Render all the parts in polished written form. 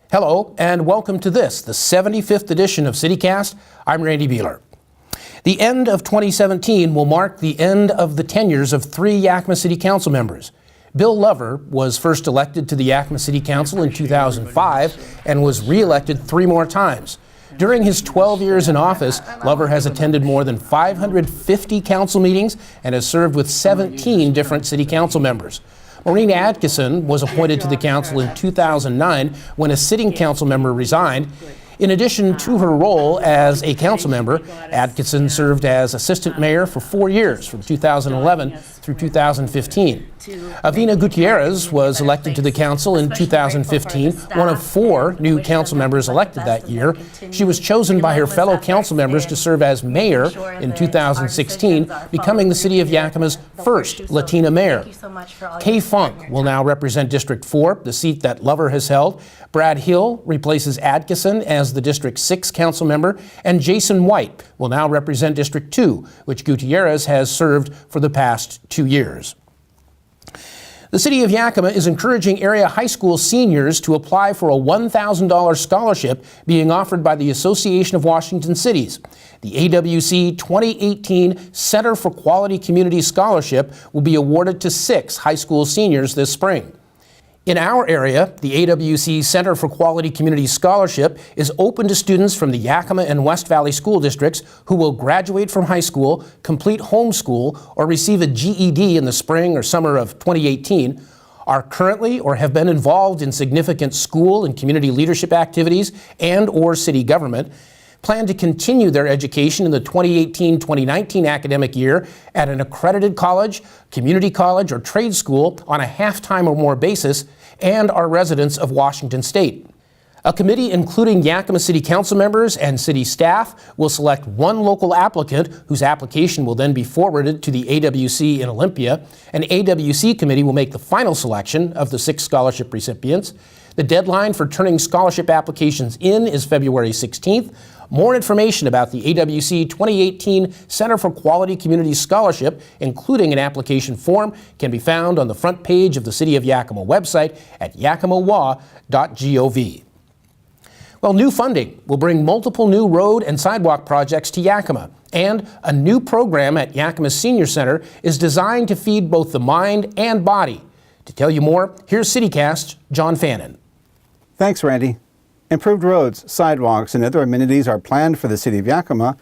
Hello, and welcome to this, the 75th edition of CityCast. I'm Randy Beehler. The end of 2017 will mark the end of the tenures of 3 Yakima City Council members. Bill Lover was first elected to the Yakima City Council in 2005 and was re-elected 3 more times. During his 12 years in office, Lover has attended more than 550 council meetings and has served with 17 different city council members. Maureen Adkison was appointed to the council in 2009 when a sitting council member resigned. In addition to her role as a council member, Adkison served as assistant mayor for 4 years, from 2011 through 2015. Avina Gutierrez was elected to the council in 2015, one of 4 new council members elected that year. She was chosen by her fellow council members to serve as mayor in 2016, becoming the City of Yakima's first Latina mayor. Kay Funk will now represent District 4, the seat that Lover has held. Brad Hill replaces Adkison as the District 6 council member, and Jason White will now represent District 2, which Gutierrez has served for the past 2 years. The City of Yakima is encouraging area high school seniors to apply for a $1,000 scholarship being offered by the Association of Washington Cities. The AWC 2018 Center for Quality Community Scholarship will be awarded to 6 high school seniors this spring. In our area, the AWC Center for Quality Community Scholarship is open to students from the Yakima and West Valley school districts who will graduate from high school, complete homeschool, or receive a GED in the spring or summer of 2018, are currently or have been involved in significant school and community leadership activities and or city government, plan to continue their education in the 2018-2019 academic year at an accredited college, community college, or trade school on a half-time or more basis, and are residents of Washington State. A committee including Yakima City Council members and city staff will select 1 local applicant whose application will then be forwarded to the AWC in Olympia. An AWC committee will make the final selection of the 6 scholarship recipients. The deadline for turning scholarship applications in is February 16th. More information about the AWC 2018 Center for Quality Community Scholarship, including an application form, can be found on the front page of the City of Yakima website at yakimawa.gov. Well, new funding will bring multiple new road and sidewalk projects to Yakima, and a new program at Yakima Senior Center is designed to feed both the mind and body. To tell you more, here's CityCast's John Fannin. Thanks, Randy. Improved roads, sidewalks, and other amenities are planned for the City of Yakima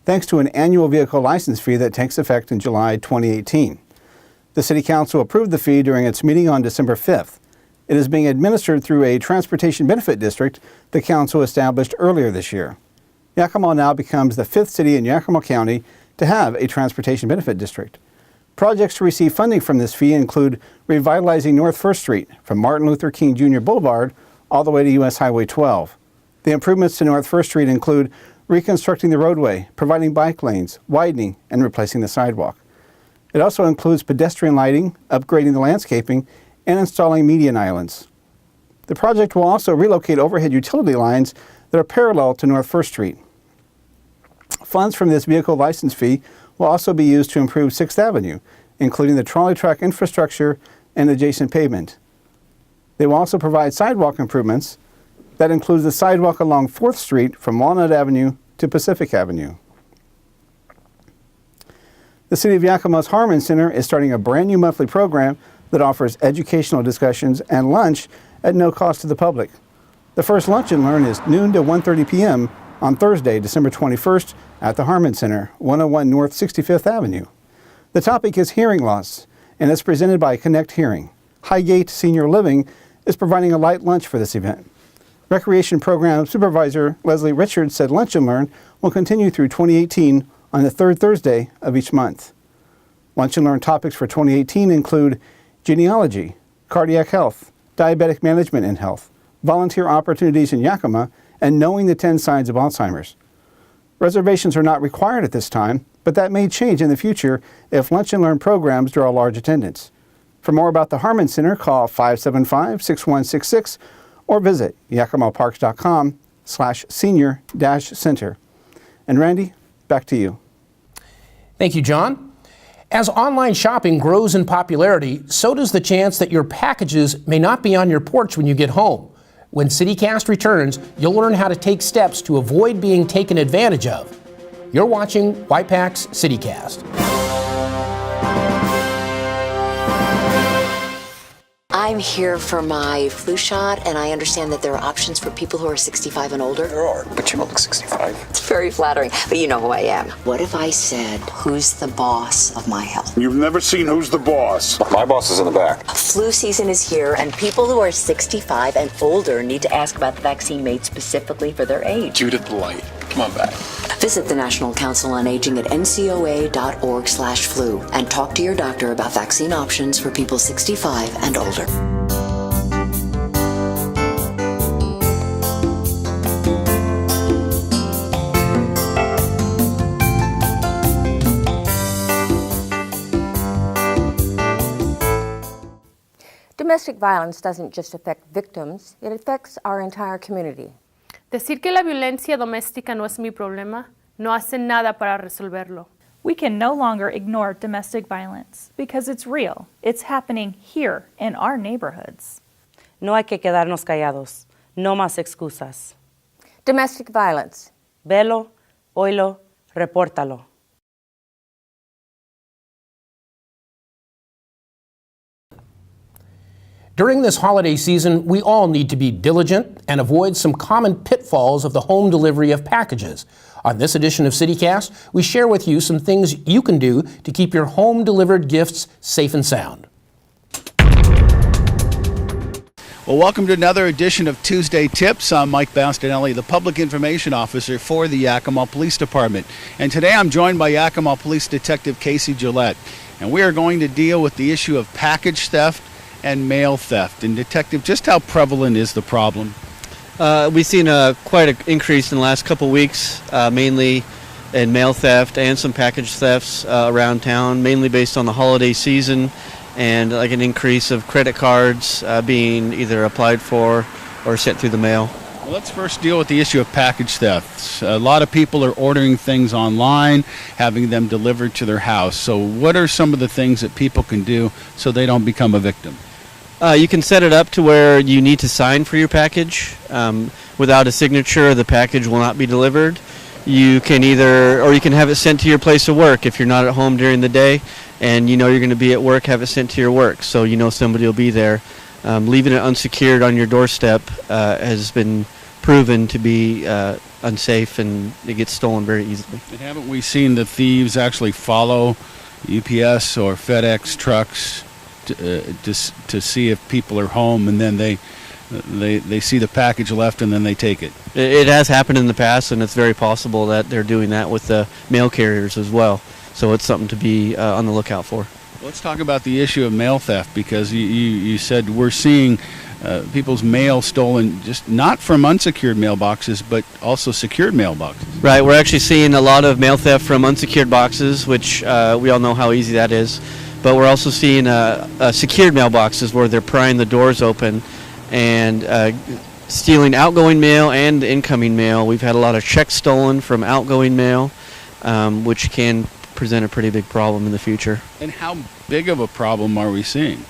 thanks to an annual vehicle license fee that takes effect in July 2018. The City Council approved the fee during its meeting on December 5th. It is being administered through a transportation benefit district the Council established earlier this year. Yakima now becomes the 5th city in Yakima County to have a transportation benefit district. Projects to receive funding from this fee include revitalizing North 1st Street from Martin Luther King Jr. Boulevard all the way to U.S. Highway 12. The improvements to North 1st Street include reconstructing the roadway, providing bike lanes, widening, and replacing the sidewalk. It also includes pedestrian lighting, upgrading the landscaping, and installing median islands. The project will also relocate overhead utility lines that are parallel to North 1st Street. Funds from this vehicle license fee will also be used to improve 6th Avenue, including the trolley track infrastructure and adjacent pavement. They will also provide sidewalk improvements that includes the sidewalk along 4th Street from Walnut Avenue to Pacific Avenue. The City of Yakima's Harman Center is starting a brand new monthly program that offers educational discussions and lunch at no cost to the public. The first Lunch and Learn is noon to 1:30 p.m. on Thursday, December 21st at the Harman Center, 101 North 65th Avenue. The topic is hearing loss, and it's presented by Connect Hearing. Highgate Senior Living is providing a light lunch for this event. Recreation Program Supervisor Leslie Richards said Lunch and Learn will continue through 2018 on the 3rd Thursday of each month. Lunch and Learn topics for 2018 include genealogy, cardiac health, diabetic management and health, volunteer opportunities in Yakima, and knowing the 10 signs of Alzheimer's. Reservations are not required at this time, but that may change in the future if Lunch and Learn programs draw large attendance. For more about the Harman Center, call 575-6166 or visit yakimaparks.com/senior-center. And Randy, back to you. Thank you, John. As online shopping grows in popularity, so does the chance that your packages may not be on your porch when you get home. When CityCast returns, you'll learn how to take steps to avoid being taken advantage of. You're watching Y-PAC's CityCast. I'm here for my flu shot, and I understand that there are options for people who are 65 and older. There are, but you don't look 65. It's very flattering, but you know who I am. What if I said, who's the boss of my health? You've never seen Who's the Boss? My boss is in the back. Flu season is here, and people who are 65 and older need to ask about the vaccine made specifically for their age. Judith Light, come on back. Visit the National Council on Aging at ncoa.org/flu and talk to your doctor about vaccine options for people 65 and older. Domestic violence doesn't just affect victims, it affects our entire community. Decir que la violencia doméstica no es mi problema, no hace nada para resolverlo. We can no longer ignore domestic violence because it's real. It's happening here in our neighborhoods. No hay que quedarnos callados. No más excusas. Domestic violence. Velo, oílo, repórtalo. During this holiday season, we all need to be diligent and avoid some common pitfalls of the home delivery of packages. On this edition of CityCast, we share with you some things you can do to keep your home-delivered gifts safe and sound. Well, welcome to another edition of Tuesday Tips. I'm Mike Bastinelli, the Public Information Officer for the Yakima Police Department. And today I'm joined by Yakima Police Detective Casey Gillette. And we are going to deal with the issue of package theft and mail theft. And Detective, just how prevalent is the problem? We've seen quite an increase in the last couple of weeks, mainly in mail theft and some package thefts around town, mainly based on the holiday season and like an increase of credit cards being either applied for or sent through the mail. Well, let's first deal with the issue of package thefts. A lot of people are ordering things online, having them delivered to their house. So what are some of the things that people can do so they don't become a victim? You can set it up to where you need to sign for your package. Without a signature, the package will not be delivered. You can you can have it sent to your place of work if you're not at home during the day and you know you're going to be at work, have it sent to your work so you know somebody will be there. Leaving it unsecured on your doorstep has been proven to be unsafe, and it gets stolen very easily. And haven't we seen the thieves actually follow UPS or FedEx trucks to see if people are home, and then they see the package left and then they take it? It has happened in the past, and it's very possible that they're doing that with the mail carriers as well. So it's something to be on the lookout for. Let's talk about the issue of mail theft, because you said we're seeing people's mail stolen, just not from unsecured mailboxes, but also secured mailboxes. Right, we're actually seeing a lot of mail theft from unsecured boxes, which we all know how easy that is. But we're also seeing secured mailboxes where they're prying the doors open and stealing outgoing mail and incoming mail. We've had a lot of checks stolen from outgoing mail, which can present a pretty big problem in the future. And how big of a problem are we seeing?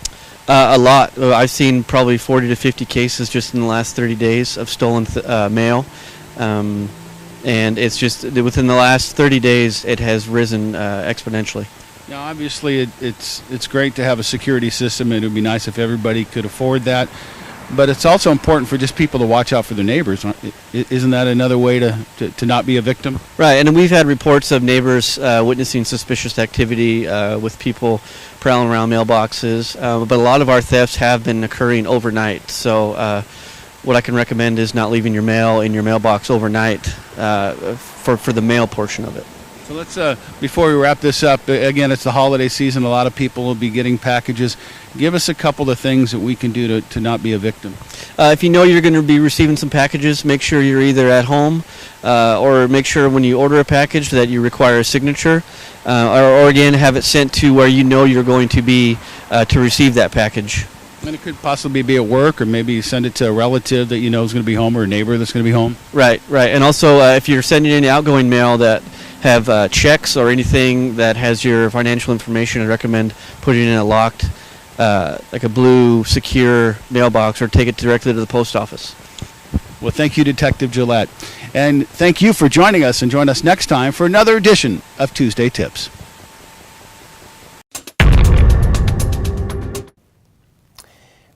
A lot. I've seen probably 40 to 50 cases just in the last 30 days of stolen mail. And it's just within the last 30 days it has risen exponentially. Now, obviously, it's great to have a security system. It would be nice if everybody could afford that. But it's also important for just people to watch out for their neighbors. Isn't that another way to not be a victim? Right, and we've had reports of neighbors witnessing suspicious activity with people prowling around mailboxes. But a lot of our thefts have been occurring overnight. So what I can recommend is not leaving your mail in your mailbox overnight for the mail portion of it. So let's, before we wrap this up, again, it's the holiday season. A lot of people will be getting packages. Give us a couple of things that we can do to not be a victim. If you know you're going to be receiving some packages, make sure you're either at home or make sure when you order a package that you require a signature or again, have it sent to where you know you're going to be to receive that package. And it could possibly be at work, or maybe you send it to a relative that you know is going to be home, or a neighbor that's going to be home. Right. And also, if you're sending any outgoing mail that have checks or anything that has your financial information, I recommend putting it in a locked, like a blue, secure mailbox, or take it directly to the post office. Well, thank you, Detective Gillette. And thank you for joining us, and join us next time for another edition of Tuesday Tips.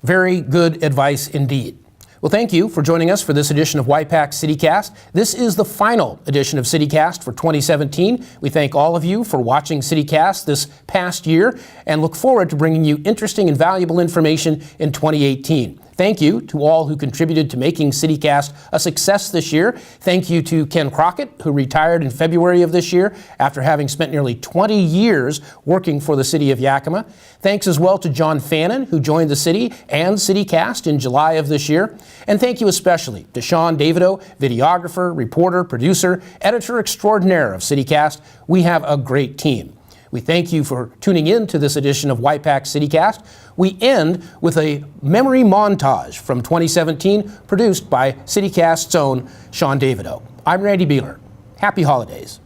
Very good advice indeed. Well, thank you for joining us for this edition of Y-PAC CityCast. This is the final edition of CityCast for 2017. We thank all of you for watching CityCast this past year and look forward to bringing you interesting and valuable information in 2018. Thank you to all who contributed to making CityCast a success this year. Thank you to Ken Crockett, who retired in February of this year after having spent nearly 20 years working for the City of Yakima. Thanks as well to John Fannin, who joined the city and CityCast in July of this year. And thank you especially to Sean Davido, videographer, reporter, producer, editor extraordinaire of CityCast. We have a great team. We thank you for tuning in to this edition of Y-PAC CityCast. We end with a memory montage from 2017 produced by CityCast's own Sean Davido. I'm Randy Beehler. Happy holidays.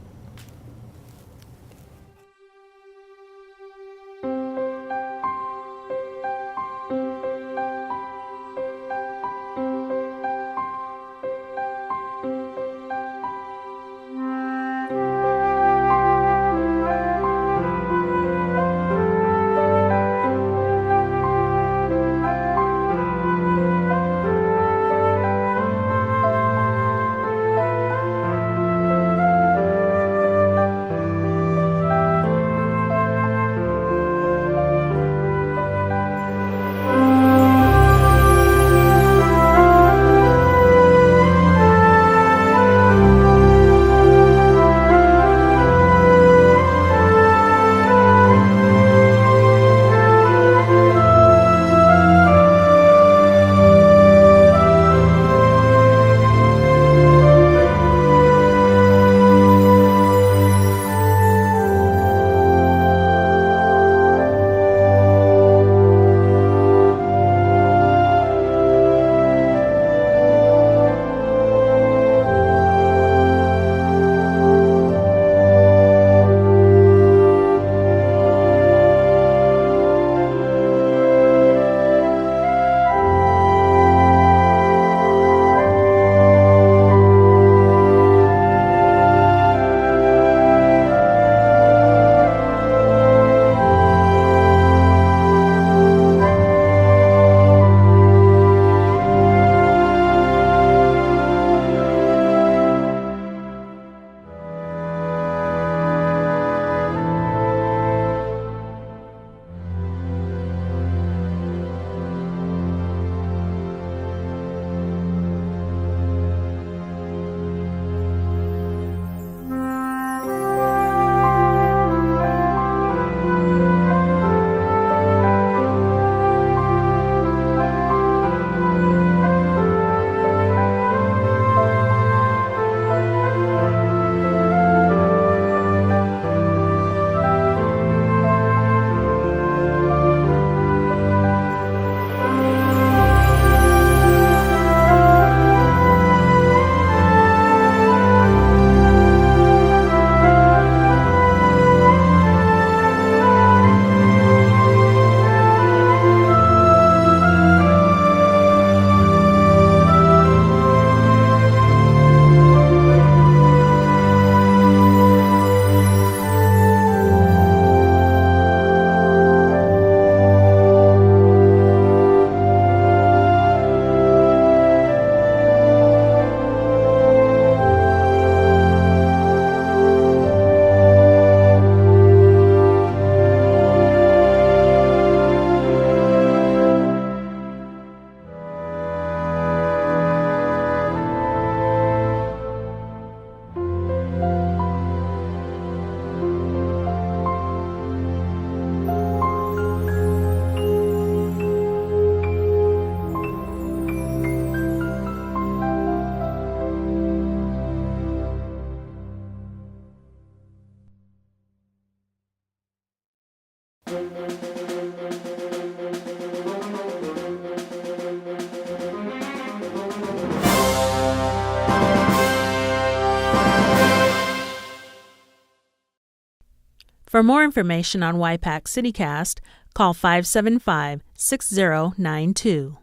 For more information on Y-PAC CityCast, call 575-6092.